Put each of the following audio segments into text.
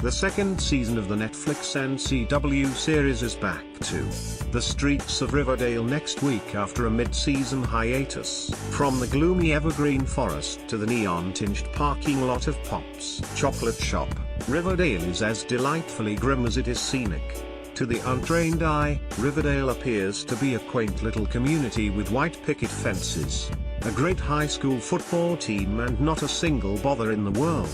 The second season of the Netflix and CW series is back to the streets of Riverdale next week after a mid-season hiatus. From the gloomy Evergreen Forest to the neon-tinged parking lot of Pop's chocolate shop, Riverdale is as delightfully grim as it is scenic. To the untrained eye, Riverdale appears to be a quaint little community with white picket fences, a great high school football team and not a single bother in the world.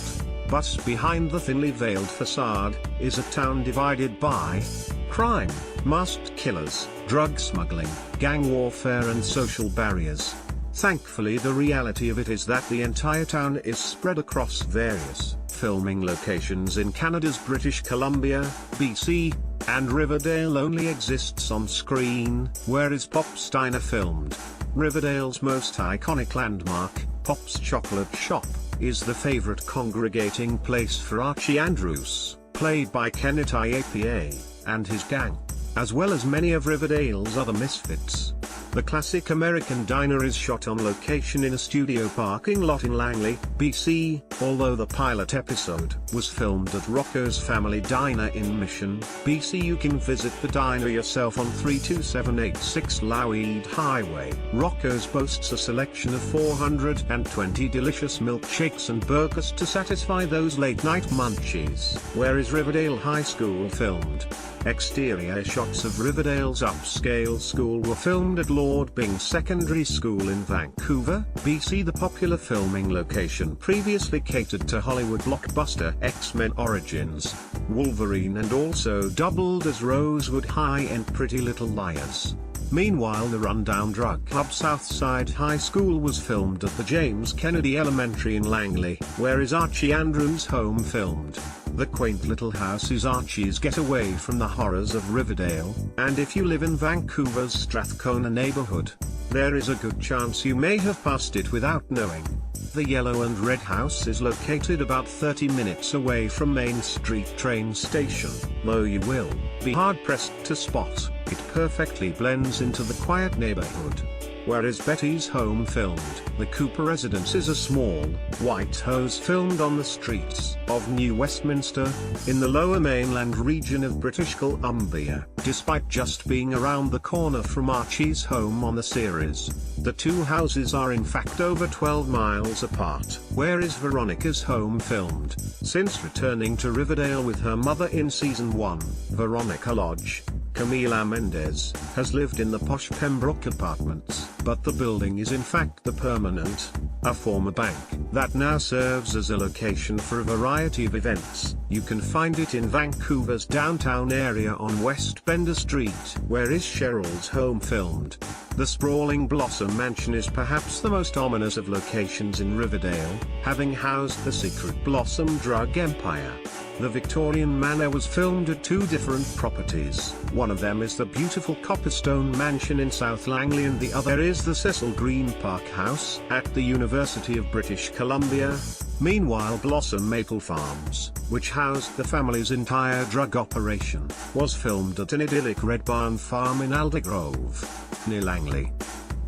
But behind the thinly veiled facade, is a town divided by crime, masked killers, drug smuggling, gang warfare and social barriers. Thankfully, the reality of it is that the entire town is spread across various filming locations in Canada's British Columbia, BC, and Riverdale only exists on screen, where is Pop's Diner filmed. Riverdale's most iconic landmark, Pop's Chocolate Shop, is the favorite congregating place for Archie Andrews, played by Kenneth IAPA, and his gang, as well as many of Riverdale's other misfits. The classic American diner is shot on location in a studio parking lot in Langley, BC, although the pilot episode was filmed at Rocco's Family Diner in Mission, BC. You can visit the diner yourself on 32786 Lougheed Highway. Rocco's boasts a selection of 420 delicious milkshakes and burgers to satisfy those late-night munchies. Where is Riverdale High School filmed? Exterior shots of Riverdale's upscale school were filmed at Lord Byng Secondary School in Vancouver, BC. The popular filming location previously catered to Hollywood blockbuster X-Men Origins, Wolverine, and also doubled as Rosewood High and Pretty Little Liars. Meanwhile, the rundown drug club Southside High School was filmed at the James Kennedy Elementary in Langley, where is Archie Andrews' home filmed. The quaint little house is Archie's getaway from the horrors of Riverdale, and if you live in Vancouver's Strathcona neighborhood, there is a good chance you may have passed it without knowing. The yellow and red house is located about 30 minutes away from Main Street train station, though you will be hard-pressed to spot it perfectly blends into the quiet neighborhood. Where is Betty's home filmed? The Cooper residence is a small, white house filmed on the streets of New Westminster, in the lower mainland region of British Columbia. Despite just being around the corner from Archie's home on the series, the two houses are in fact over 12 miles apart. Where is Veronica's home filmed? Since returning to Riverdale with her mother in season 1, Veronica Lodge, Camila Mendez, has lived in the posh Pembroke apartments, but the building is in fact the Permanent, a former bank, that now serves as a location for a variety of events. You can find it in Vancouver's downtown area on West Bender Street. Where is Cheryl's home filmed? The sprawling Blossom Mansion is perhaps the most ominous of locations in Riverdale, having housed the secret Blossom drug empire. The Victorian Manor was filmed at two different properties. One of them is the beautiful Copperstone Mansion in South Langley and the other is the Cecil Green Park House at the University of British Columbia. Meanwhile, Blossom Maple Farms, which housed the family's entire drug operation, was filmed at an idyllic Red Barn farm in Aldergrove, near Langley.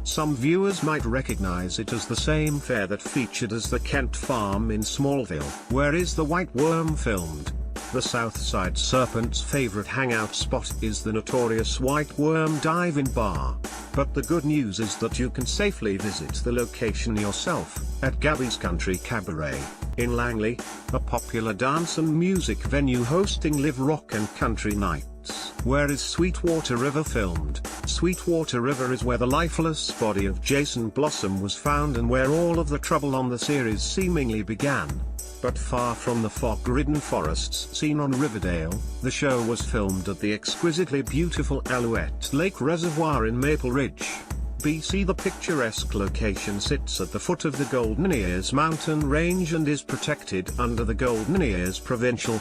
Some viewers might recognize it as the same fare that featured as the Kent farm in Smallville. Where is the White Worm filmed? The Southside Serpent's favorite hangout spot is the notorious White Worm Dive-In Bar. But the good news is that you can safely visit the location yourself, at Gabby's Country Cabaret, in Langley, a popular dance and music venue hosting live rock and country nights. Where is Sweetwater River filmed? Sweetwater River is where the lifeless body of Jason Blossom was found and where all of the trouble on the series seemingly began. But far from the fog-ridden forests seen on Riverdale, the show was filmed at the exquisitely beautiful Alouette Lake Reservoir in Maple Ridge, BC. The picturesque location sits at the foot of the Golden Ears mountain range and is protected under the Golden Ears Provincial